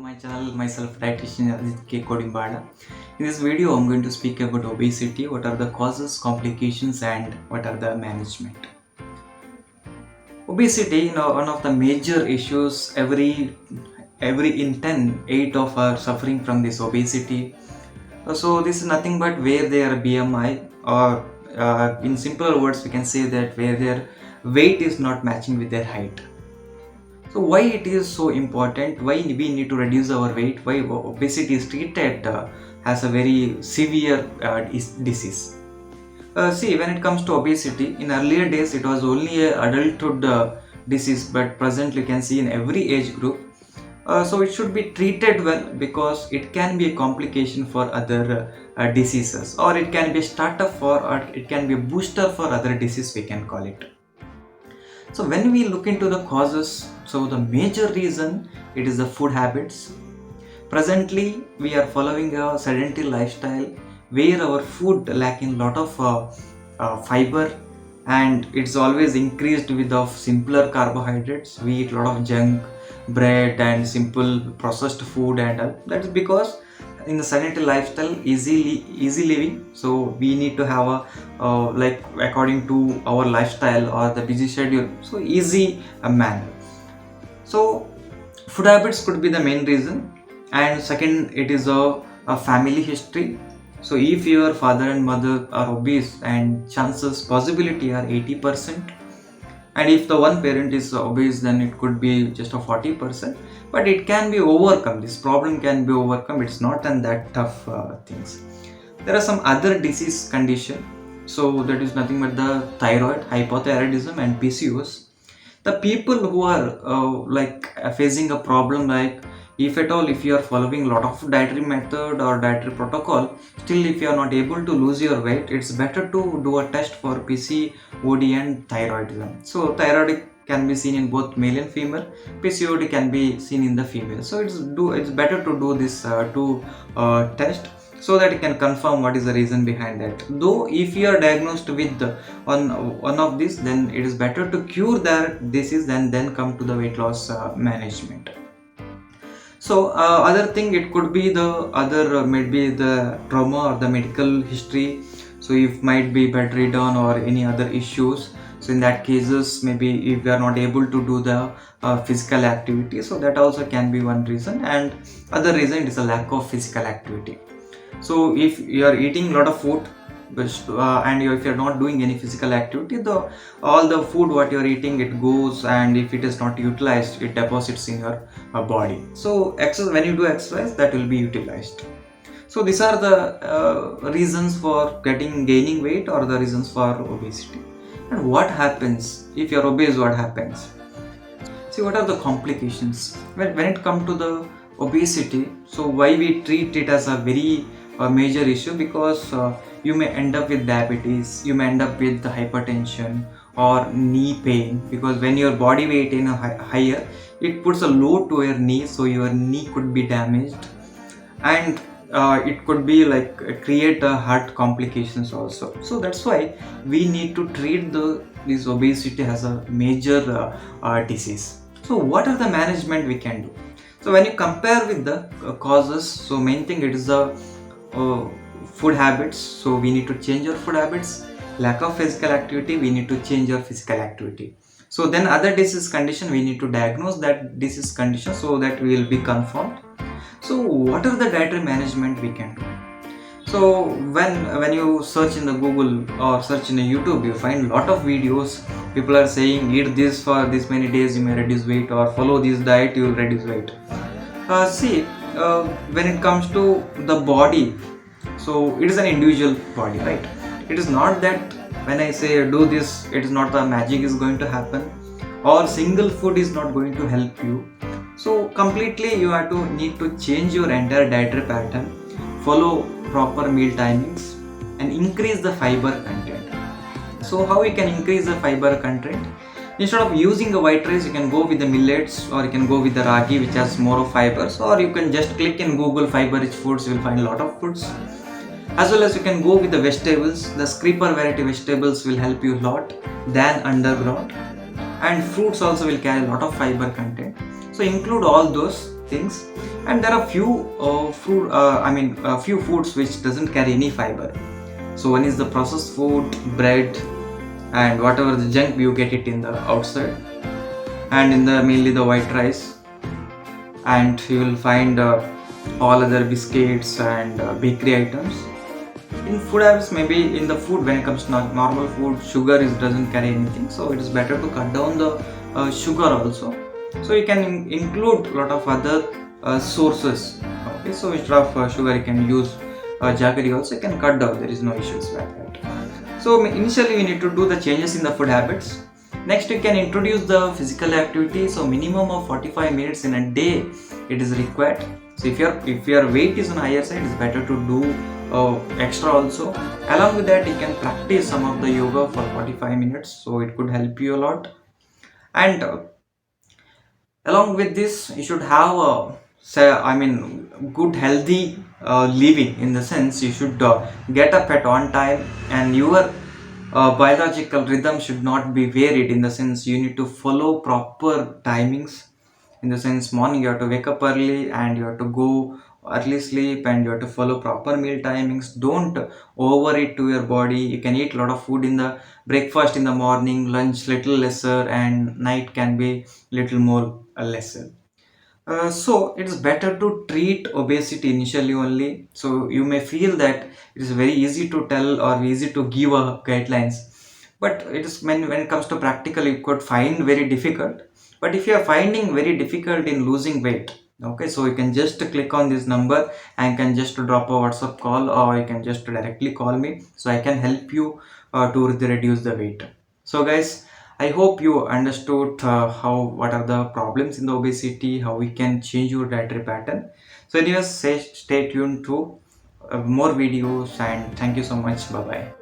my channel, myself dietitian Ajit K. Kodimbada. In this video, I'm going to speak about obesity, what are the causes, complications and what are the management. Obesity, one of the major issues, every in 10, 8 of are suffering from this obesity. So this is nothing but where their BMI or in simpler words we can say that where their weight is not matching with their height. So why it is so important, why we need to reduce our weight, why obesity is treated as a very severe disease. See, when it comes to obesity, in earlier days it was only a adulthood disease, but presently you can see in every age group. So it should be treated well because it can be a complication for other diseases, or it can be a starter for, or it can be a booster for other disease, we can call it. So when we look into the causes, so the major reason it is the food habits. Presently we are following a sedentary lifestyle where our food lacking lot of fiber, and it's always increased with of simpler carbohydrates. We eat a lot of junk bread and simple processed food, and that is because in the sedentary lifestyle, easy living, so we need to have a like according to our lifestyle or the busy schedule, so easy manner. So food habits could be the main reason, and second it is a family history. So if your father and mother are obese, and chances possibility are 80%, and if the one parent is obese then it could be just a 40%, but it can be overcome, this problem can be overcome, it's not an that tough things. There are some other disease condition, so that is nothing but the thyroid, hypothyroidism and PCOS. The people who are facing a problem, like if at all if you are following a lot of dietary method or dietary protocol, still if you are not able to lose your weight, it's better to do a test for PCOD and thyroidism. So thyroid can be seen in both male and female, PCOD can be seen in the female. So it's better to do this test, so that you can confirm what is the reason behind that. Though if you are diagnosed with one of these, then it is better to cure that disease and then come to the weight loss management. So other thing, it could be the other maybe the trauma or the medical history. So if might be bedridden or any other issues, so in that cases maybe if we are not able to do the physical activity, so that also can be one reason, and other reason is a lack of physical activity. So if you are eating a lot of food and if you are not doing any physical activity, all the food what you are eating, it goes, and if it is not utilized, it deposits in your body. So when you do exercise, that will be utilized. So these are the reasons for gaining weight, or the reasons for obesity. And what happens if you are obese? What happens? See, what are the complications when it comes to the obesity? So why we treat it as a very major issue? Because you may end up with diabetes, you may end up with hypertension or knee pain, because when your body weight is higher, it puts a load to your knee, so your knee could be damaged, and it could be like create heart complications also. So that's why we need to treat this obesity as a major disease. So what are the management we can do? So when you compare with the causes, so main thing it is the food habits. So we need to change our food habits. Lack of physical activity, we need to change our physical activity. So then other disease condition, we need to diagnose that disease condition so that we will be confirmed. So what are the dietary management we can do? So when you search in the Google or search in the YouTube, you find a lot of videos. People are saying eat this for this many days, you may reduce weight, or follow this diet, you will reduce weight. When it comes to the body, so it is an individual body, right? It is not that when I say do this, it is not the magic is going to happen, or single food is not going to help you. So completely you have to need to change your entire dietary pattern, follow proper meal timings, and increase the fiber content. So how you can increase the fiber content? Instead of using the white rice, you can go with the millets, or you can go with the ragi, which has more of fibers, or you can just click in Google fiber rich foods, you will find a lot of foods. As well as you can go with the vegetables. The creeper variety vegetables will help you a lot than underground, and fruits also will carry a lot of fiber content. So include all those things. And there are few few foods which doesn't carry any fiber. So one is the processed food, bread, and whatever the junk you get it in the outside, and in the mainly the white rice, and you will find all other biscuits and bakery items. In food habits, maybe in the food, when it comes to normal food, sugar is doesn't carry anything, so it is better to cut down the sugar also. So you can include a lot of other sources. Okay, so instead of sugar you can use jaggery also, you can cut down, there is no issues like that. So initially we need to do the changes in the food habits. Next we can introduce the physical activity. So minimum of 45 minutes in a day it is required. So if your weight is on higher side, it's better to do extra also. Along with that, you can practice some of the yoga for 45 minutes, so it could help you a lot. And along with this, you should have a good healthy living, in the sense you should get up at on time, and your biological rhythm should not be varied, in the sense you need to follow proper timings. In the sense, morning you have to wake up early and you have to go early sleep, and you have to follow proper meal timings. Don't overeat to your body. You can eat a lot of food in the breakfast in the morning, lunch little lesser, and night can be little more lesser. So it's better to treat obesity initially only. So you may feel that it is very easy to tell or easy to give guidelines, but it is when it comes to practical, you could find very difficult. But if you are finding very difficult in losing weight, okay, so you can just click on this number and can just drop a WhatsApp call, or you can just directly call me, so I can help you to reduce the weight. So guys, I hope you understood how what are the problems in the obesity, how we can change your dietary pattern. So anyways, stay tuned to more videos, and thank you so much. Bye bye.